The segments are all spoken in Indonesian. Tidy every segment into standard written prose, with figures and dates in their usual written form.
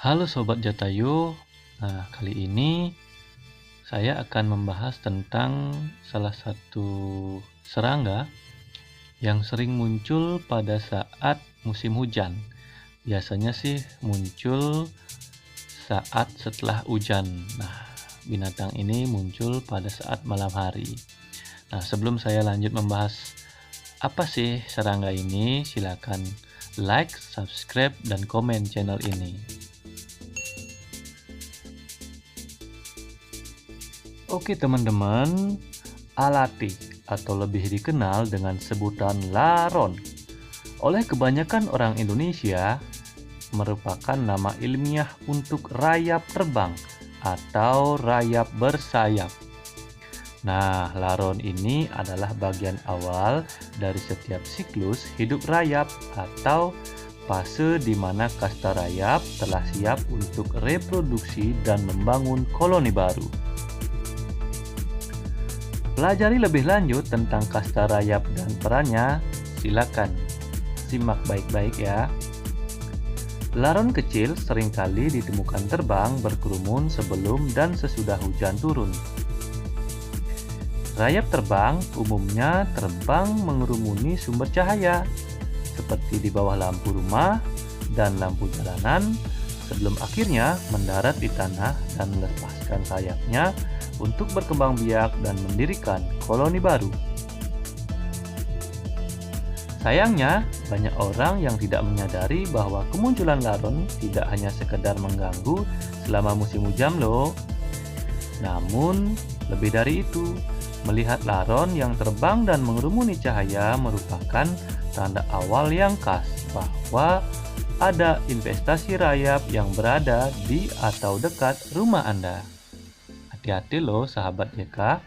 Halo Sobat Jatayu. Kali ini saya akan membahas tentang salah satu serangga yang sering muncul pada saat musim hujan. Biasanya sih muncul saat setelah hujan. Binatang ini muncul pada saat malam hari. Sebelum saya lanjut membahas apa sih serangga ini, silakan like, subscribe, dan komen channel ini. Oke teman-teman, alati atau lebih dikenal dengan sebutan laron oleh kebanyakan orang Indonesia merupakan nama ilmiah untuk rayap terbang atau rayap bersayap. Laron ini adalah bagian awal dari setiap siklus hidup rayap atau fase di mana kasta rayap telah siap untuk reproduksi dan membangun koloni baru. Pelajari lebih lanjut tentang kasta rayap dan perannya, silakan simak baik-baik ya. Laron kecil seringkali ditemukan terbang berkerumun sebelum dan sesudah hujan turun. Rayap terbang umumnya terbang mengerumuni sumber cahaya, seperti di bawah lampu rumah dan lampu jalanan, sebelum akhirnya mendarat di tanah dan melepaskan sayapnya untuk berkembang biak dan mendirikan koloni baru. Sayangnya, banyak orang yang tidak menyadari bahwa kemunculan laron tidak hanya sekedar mengganggu selama musim hujan loh. Namun, lebih dari itu, melihat laron yang terbang dan mengerumuni cahaya merupakan tanda awal yang khas bahwa ada investasi rayap yang berada di atau dekat rumah Anda. Hati-hati loh sahabat YK.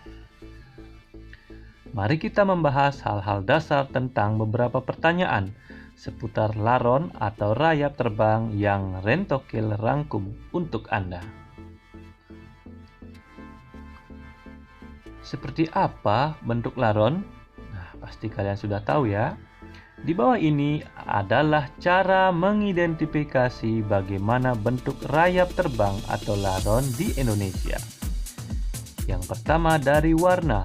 Mari kita membahas hal-hal dasar tentang beberapa pertanyaan seputar laron atau rayap terbang yang Rentokil rangkum untuk Anda. Seperti apa bentuk laron? Pasti kalian sudah tahu ya. Di bawah ini adalah cara mengidentifikasi bagaimana bentuk rayap terbang atau laron di Indonesia. Yang pertama dari warna,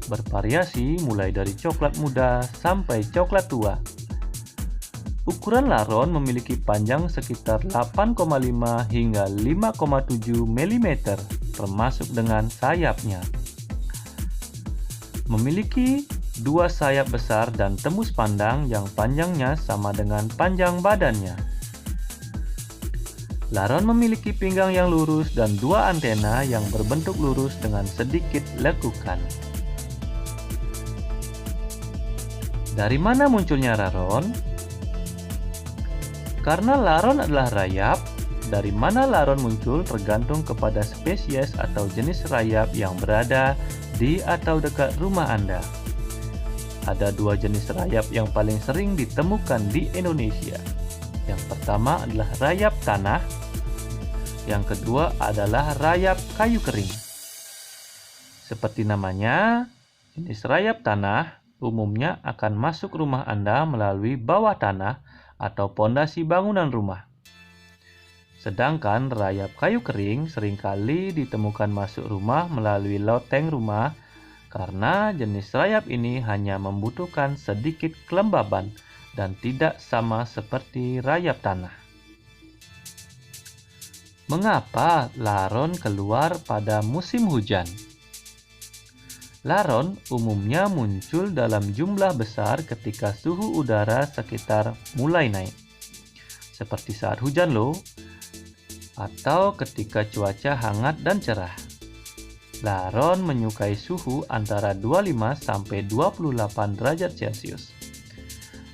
bervariasi mulai dari coklat muda sampai coklat tua. Ukuran laron memiliki panjang sekitar 8,5 hingga 5,7 mm termasuk dengan sayapnya. Memiliki dua sayap besar dan tembus pandang yang panjangnya sama dengan panjang badannya. Laron memiliki pinggang yang lurus dan dua antena yang berbentuk lurus dengan sedikit lekukan. Dari mana munculnya laron? Karena laron adalah rayap, dari mana laron muncul tergantung kepada spesies atau jenis rayap yang berada di atau dekat rumah Anda. Ada dua jenis rayap yang paling sering ditemukan di Indonesia. Yang pertama adalah rayap tanah, yang kedua adalah rayap kayu kering. Seperti namanya, jenis rayap tanah umumnya akan masuk rumah Anda melalui bawah tanah atau pondasi bangunan rumah. Sedangkan rayap kayu kering seringkali ditemukan masuk rumah melalui loteng rumah karena jenis rayap ini hanya membutuhkan sedikit kelembaban dan tidak sama seperti rayap tanah. Mengapa laron keluar pada musim hujan? Laron umumnya muncul dalam jumlah besar ketika suhu udara sekitar mulai naik, seperti saat hujan loh, atau ketika cuaca hangat dan cerah. Laron menyukai suhu antara 25-28 derajat Celcius,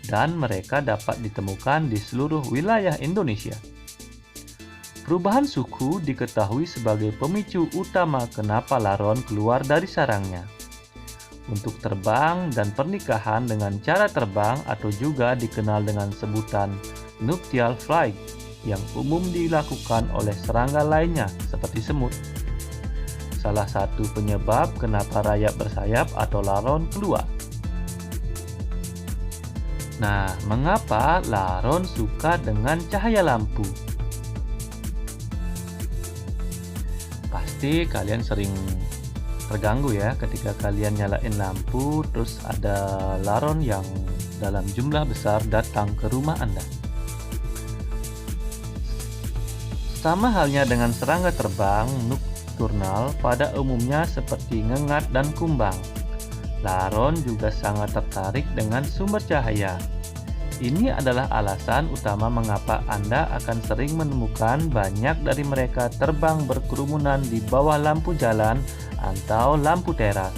dan mereka dapat ditemukan di seluruh wilayah Indonesia. Perubahan suhu diketahui sebagai pemicu utama kenapa laron keluar dari sarangnya. Untuk terbang dan pernikahan dengan cara terbang atau juga dikenal dengan sebutan nuptial flight yang umum dilakukan oleh serangga lainnya seperti semut. Salah satu penyebab kenapa rayap bersayap atau laron keluar. Mengapa laron suka dengan cahaya lampu? Pasti kalian sering terganggu ya ketika kalian nyalain lampu terus ada laron yang dalam jumlah besar datang ke rumah Anda. Sama halnya dengan serangga terbang nokturnal pada umumnya seperti ngengat dan kumbang. Laron juga sangat tertarik dengan sumber cahaya. Ini adalah alasan utama mengapa Anda akan sering menemukan banyak dari mereka terbang berkerumunan di bawah lampu jalan atau lampu teras.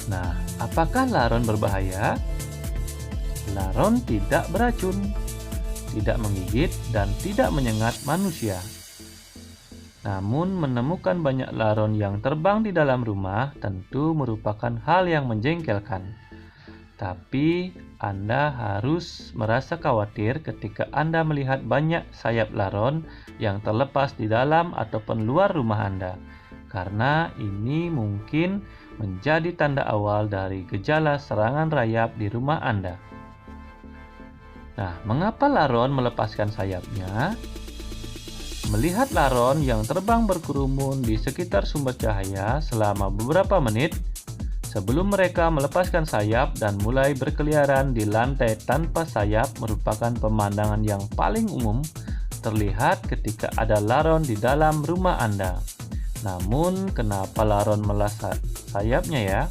Nah, apakah laron berbahaya? Laron tidak beracun, tidak menggigit, dan tidak menyengat manusia. Namun, menemukan banyak laron yang terbang di dalam rumah tentu merupakan hal yang menjengkelkan. Tapi, Anda harus merasa khawatir ketika Anda melihat banyak sayap laron yang terlepas di dalam ataupun luar rumah Anda, karena ini mungkin menjadi tanda awal dari gejala serangan rayap di rumah Anda. Nah, mengapa laron melepaskan sayapnya? Melihat laron yang terbang berkerumun di sekitar sumber cahaya selama beberapa menit sebelum mereka melepaskan sayap dan mulai berkeliaran di lantai tanpa sayap merupakan pemandangan yang paling umum terlihat ketika ada laron di dalam rumah Anda. Namun, kenapa laron melas sayapnya ya?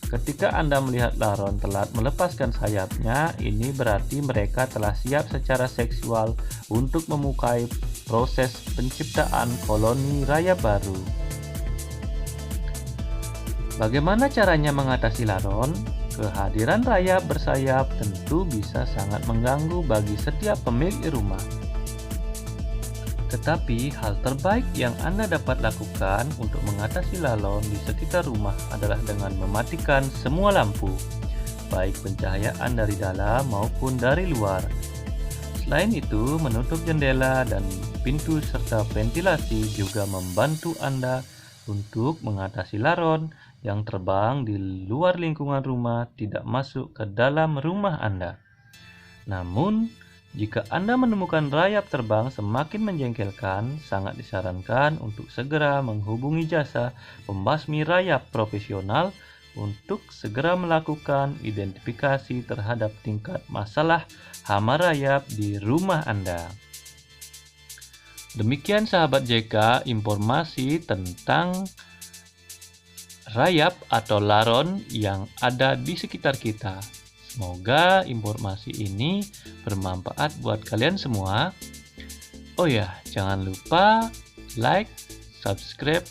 Ketika Anda melihat laron telat melepaskan sayapnya, ini berarti mereka telah siap secara seksual untuk memulai proses penciptaan koloni rayap baru. Bagaimana caranya mengatasi laron? Kehadiran rayap bersayap tentu bisa sangat mengganggu bagi setiap pemilik rumah. Tetapi hal terbaik yang Anda dapat lakukan untuk mengatasi laron di sekitar rumah adalah dengan mematikan semua lampu, baik pencahayaan dari dalam maupun dari luar. Selain itu, menutup jendela dan pintu serta ventilasi juga membantu Anda untuk mengatasi laron yang terbang di luar lingkungan rumah tidak masuk ke dalam rumah Anda. Namun, jika Anda menemukan rayap terbang semakin menjengkelkan, sangat disarankan untuk segera menghubungi jasa pembasmi rayap profesional untuk segera melakukan identifikasi terhadap tingkat masalah hama rayap di rumah Anda. Demikian sahabat JK, informasi tentang rayap atau laron yang ada di sekitar kita. Semoga informasi ini bermanfaat buat kalian semua. Oh ya, jangan lupa like, subscribe,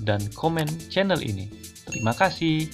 dan komen channel ini. Terima kasih.